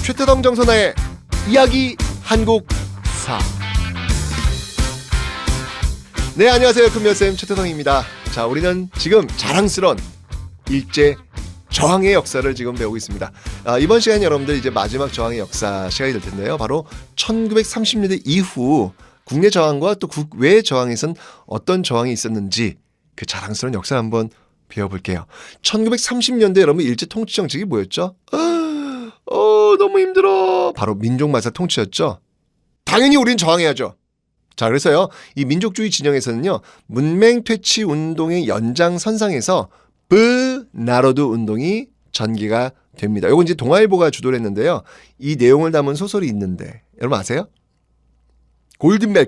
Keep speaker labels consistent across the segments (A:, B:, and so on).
A: 최태성 정선아의 이야기 한국사. 네, 안녕하세요. 금요쌤 최태성입니다. 자, 우리는 지금 자랑스러운 일제 저항의 역사를 지금 배우고 있습니다. 이번 시간에 여러분들 이제 마지막 저항의 역사 시간이 될 텐데요. 바로 1930년대 이후 국내 저항과 또 국외 저항에선 어떤 저항이 있었는지 그 자랑스러운 역사를 한번 배워볼게요. 1930년대 여러분 일제 통치 정책이 뭐였죠? 너무 힘들어. 바로 민족말살 통치였죠. 당연히 우린 저항해야죠. 자, 그래서요, 이 민족주의 진영에서는요, 문맹 퇴치 운동의 연장선상에서 브나로드 운동이 전개가 됩니다. 이건 이제 동아일보가 주도를 했는데요. 이 내용을 담은 소설이 있는데 여러분 아세요? 골든벨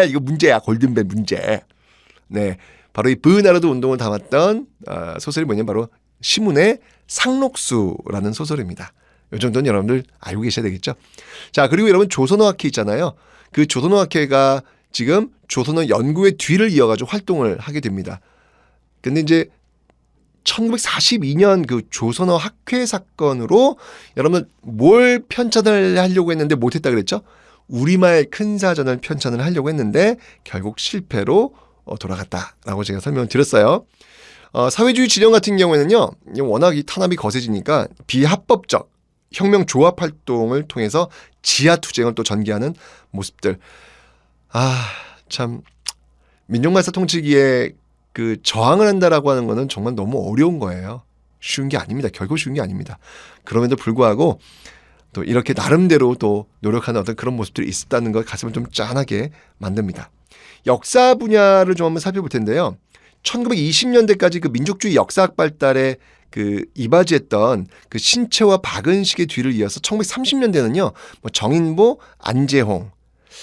A: 이거 문제야. 골든벨 문제. 네, 바로 이 브나로드 운동을 담았던 소설이 뭐냐면 바로 시문의 상록수라는 소설입니다. 이 정도는 여러분들 알고 계셔야 되겠죠. 자, 그리고 여러분 조선어학회 있잖아요. 그 조선어학회가 지금 조선어 연구의 뒤를 이어가지고 활동을 하게 됩니다. 근데 이제 1942년 그 조선어 학회 사건으로 여러분 뭘 편찬을 하려고 했는데 못했다 그랬죠? 우리말 큰사전을 편찬을 하려고 했는데 결국 실패로 돌아갔다라고 제가 설명을 드렸어요. 사회주의 진영 같은 경우에는요, 워낙 이 탄압이 거세지니까 비합법적 혁명 조합 활동을 통해서 지하 투쟁을 또 전개하는 모습들. 참 민족말살 통치기에 그 저항을 한다라고 하는 거는 정말 너무 어려운 거예요. 쉬운 게 아닙니다. 결코 쉬운 게 아닙니다. 그럼에도 불구하고 또 이렇게 나름대로 또 노력하는 어떤 그런 모습들이 있었다는 것 가슴을 좀 짠하게 만듭니다. 역사 분야를 좀 한번 살펴볼 텐데요. 1920년대까지 그 민족주의 역사학 발달에 그 이바지했던 그 신채와 박은식의 뒤를 이어서 1930년대는요, 뭐 정인보, 안재홍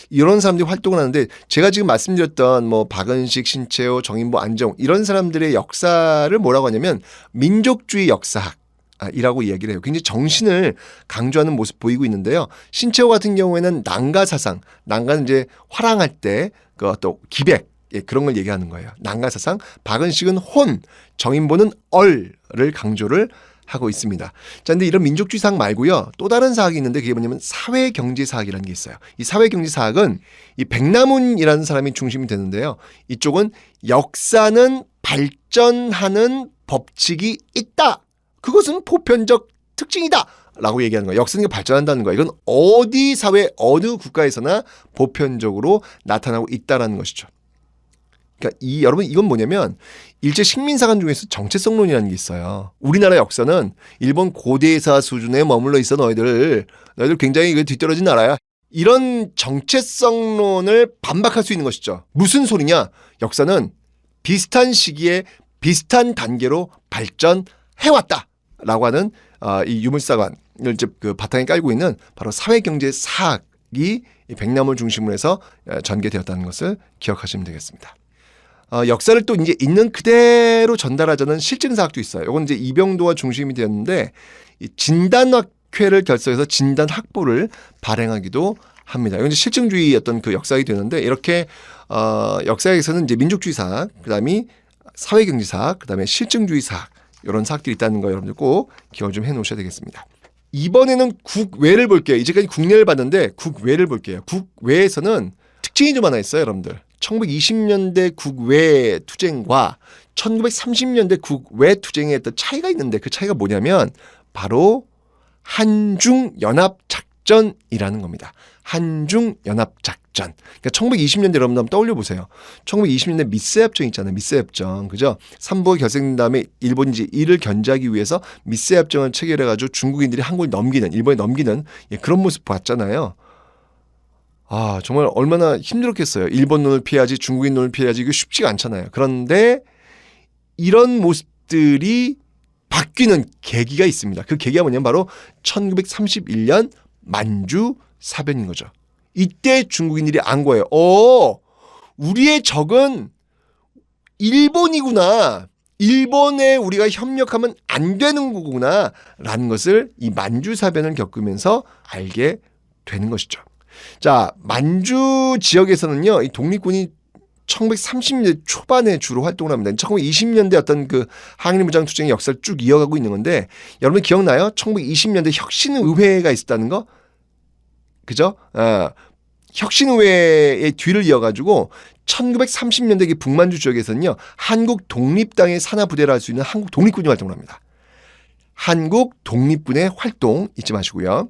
A: 이런 사람들이 활동을 하는데, 제가 지금 말씀드렸던 뭐 박은식, 신채호, 정인보, 안재홍 이런 사람들의 역사를 뭐라고 하냐면 민족주의 역사학이라고 이야기를 해요. 굉장히 정신을 강조하는 모습 보이고 있는데요. 신채호 같은 경우에는 난가사상, 난가는 이제 화랑할 때 그 어떤 기백, 그런 걸 얘기하는 거예요. 난가사상. 박은식은 혼, 정인보는 얼을 강조를 하고 있습니다. 자, 근데 이런 민족주의 사학 말고요, 또 다른 사학이 있는데 그게 뭐냐면 사회경제사학이라는 게 있어요. 이 사회경제사학은 이 백남훈이라는 사람이 중심이 되는데요. 이쪽은 역사는 발전하는 법칙이 있다. 그것은 보편적 특징이다. 라고 얘기하는 거예요. 역사는 발전한다는 거예요. 이건 어디 사회, 어느 국가에서나 보편적으로 나타나고 있다는 것이죠. 그러니까 여러분 이건 뭐냐면 일제 식민사관 중에서 정체성론이라는 게 있어요. 우리나라 역사는 일본 고대사 수준에 머물러 있어. 너희들 굉장히 뒤떨어진 나라야. 이런 정체성론을 반박할 수 있는 것이죠. 무슨 소리냐? 역사는 비슷한 시기에 비슷한 단계로 발전해왔다라고 하는 이 유물사관을 이제 그 바탕에 깔고 있는 바로 사회경제사학이 백남을 중심으로 해서 전개되었다는 것을 기억하시면 되겠습니다. 역사를 또 이제 있는 그대로 전달하자는 실증사학도 있어요. 이건 이제 이병도가 중심이 되었는데, 이 진단학회를 결성해서 진단학보를 발행하기도 합니다. 이건 이제 실증주의 어떤 그 역사학이 되는데, 이렇게 역사에서는 이제 민족주의 사학, 그다음에 사회경제사학, 그다음에 실증주의 사학 이런 사학들이 있다는 거 여러분들 꼭 기억 좀 해놓으셔야 되겠습니다. 이번에는 국외를 볼게요. 이제까지 국내를 봤는데 국외를 볼게요. 국외에서는 특징이 좀 하나 있어요, 여러분들. 1920년대 국외 투쟁과 1930년대 국외 투쟁에 어떤 차이가 있는데, 그 차이가 뭐냐면 바로 한중연합작전이라는 겁니다. 한중연합작전. 그러니까 1920년대 여러분 한번 떠올려 보세요. 1920년대 미세협정 있잖아요. 미세협정. 그죠? 삼부가 결성된 다음에 일본이 이제 이를 견제하기 위해서 미세협정을 체결해가지고 중국인들이 한국을 넘기는, 일본에 넘기는 그런 모습 봤잖아요. 정말 얼마나 힘들었겠어요. 일본 눈을 피해야지, 중국인 눈을 피해야지. 이거 쉽지가 않잖아요. 그런데 이런 모습들이 바뀌는 계기가 있습니다. 그 계기가 뭐냐면 바로 1931년 만주 사변인 거죠. 이때 중국인들이 안 거예요. 우리의 적은 일본이구나. 일본에 우리가 협력하면 안 되는 거구나. 라는 것을 이 만주 사변을 겪으면서 알게 되는 것이죠. 자, 만주 지역에서는요, 이 독립군이 1930년대 초반에 주로 활동을 합니다. 1920년대 어떤 그 항일 무장 투쟁의 역사를 쭉 이어가고 있는 건데 여러분 기억나요? 1920년대 혁신의회가 있었다는 거? 그죠? 혁신의회의 뒤를 이어가지고 1930년대 북만주 지역에서는요. 한국 독립당의 산하부대를 할 수 있는 한국 독립군이 활동을 합니다. 한국 독립군의 활동 잊지 마시고요.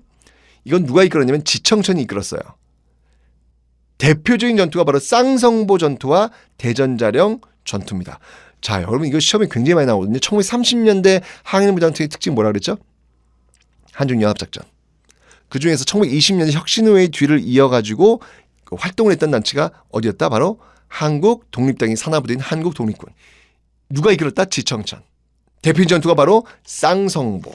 A: 이건 누가 이끌었냐면 지청천이 이끌었어요. 대표적인 전투가 바로 쌍성보 전투와 대전자령 전투입니다. 자, 여러분 이거 시험에 굉장히 많이 나오거든요. 1930년대 항일무장투의 특징이 뭐라 그랬죠? 한중연합작전. 그중에서 1920년대 혁신의회의 뒤를 이어가지고 활동을 했던 단체가 어디였다? 바로 한국 독립당의 산하부대인 한국 독립군. 누가 이끌었다? 지청천. 대표 전투가 바로 쌍성보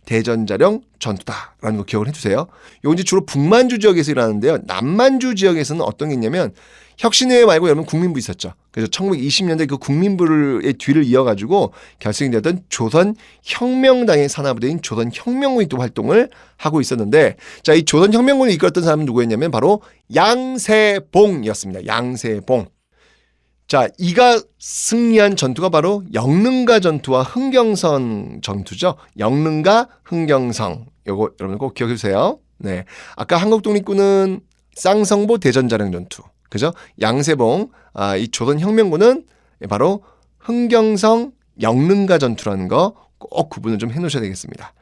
A: 대전자령 전투다라는 거 기억을 해주세요. 이건 이제 주로 북만주 지역에서 일어나는데요. 남만주 지역에서는 어떤 게 있냐면 혁신회회 말고 여러분 국민부 있었죠. 그래서 1920년대 그 국민부의 뒤를 이어가지고 결성이 되었던 조선혁명당의 산하부대인 조선혁명군이 또 활동을 하고 있었는데, 자, 이 조선혁명군을 이끌었던 사람은 누구였냐면 바로 양세봉이었습니다. 양세봉. 자, 이가 승리한 전투가 바로 영릉가 전투와 흥경성 전투죠. 영릉가, 흥경성. 요거 여러분 꼭 기억해 주세요. 네, 아까 한국 독립군은 쌍성보 대전자령 전투. 그죠? 양세봉, 이 조선혁명군은 바로 흥경성 영릉가 전투라는 거 꼭 구분을 좀 해놓으셔야 되겠습니다.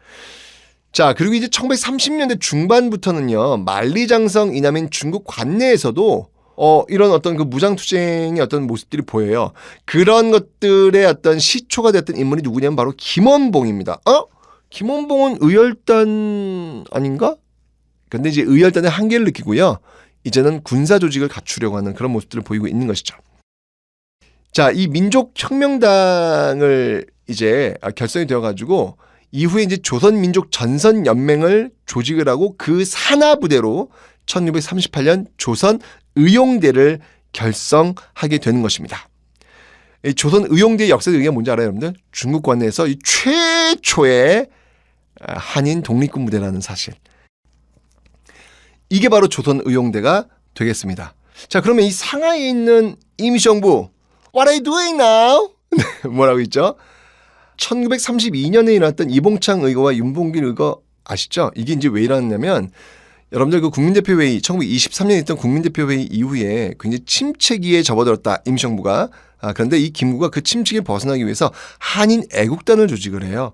A: 자, 그리고 이제 1930년대 중반부터는요, 만리장성 이남인 중국 관내에서도 이런 어떤 그 무장투쟁의 어떤 모습들이 보여요. 그런 것들의 어떤 시초가 됐던 인물이 누구냐면 바로 김원봉입니다. 김원봉은 의열단 아닌가? 근데 이제 의열단의 한계를 느끼고요. 이제는 군사 조직을 갖추려고 하는 그런 모습들을 보이고 있는 것이죠. 자, 이 민족혁명당을 이제 결성이 되어가지고 이후에 이제 조선민족전선연맹을 조직을 하고 그 산하부대로 1938년 조선의용대를 결성하게 되는 것입니다. 이 조선의용대의 역사의 의미가 뭔지 알아요, 여러분들? 중국 관내에서 이 최초의 한인 독립군 무대라는 사실. 이게 바로 조선의용대가 되겠습니다. 자, 그러면 이 상하이에 있는 임시정부 What are you doing now? 뭐라고 있죠? 1932년에 일어났던 이봉창 의거와 윤봉길 의거 아시죠? 이게 이제 왜 일어났냐면 여러분들 그 국민대표회의 1923년에 있던 국민대표회의 이후에 굉장히 침체기에 접어들었다 임시정부가. 그런데 이 김구가 그 침체기를 벗어나기 위해서 한인 애국단을 조직을 해요.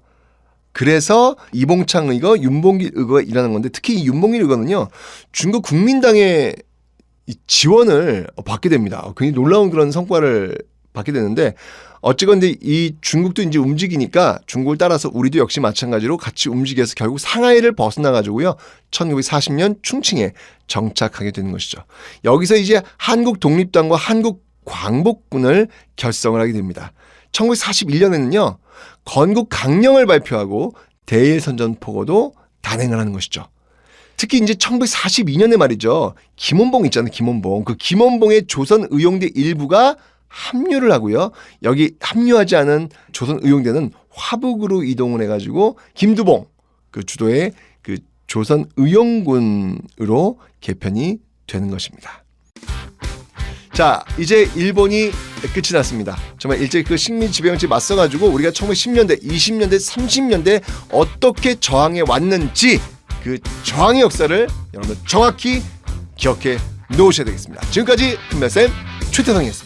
A: 그래서 이봉창 의거, 윤봉길 의거가 일어난 건데 특히 이 윤봉길 의거는요 중국 국민당의 이 지원을 받게 됩니다. 굉장히 놀라운 그런 성과를 받게 되는데 어쨌건 이 중국도 이제 움직이니까 중국을 따라서 우리도 역시 마찬가지로 같이 움직여서 결국 상하이를 벗어나가지고요 1940년 충칭에 정착하게 되는 것이죠. 여기서 이제 한국 독립당과 한국 광복군을 결성을 하게 됩니다. 1941년에는요 건국 강령을 발표하고 대일선전포고도 단행을 하는 것이죠. 특히 이제 1942년에 말이죠. 김원봉 있잖아요. 김원봉. 그 김원봉의 조선의용대 일부가 합류를 하고요. 여기 합류하지 않은 조선의용대는 화북으로 이동을 해가지고 김두봉 그 주도의 그 조선의용군으로 개편이 되는 것입니다. 자, 이제 일본이 끝이 났습니다. 정말 일제 그 식민 지배정치에 맞서가지고 우리가 1910년대, 20년대, 30년대 어떻게 저항해 왔는지 그 저항의 역사를 여러분 정확히 기억해 놓으셔야 되겠습니다. 지금까지 김苗쌤 최태성이었습니다.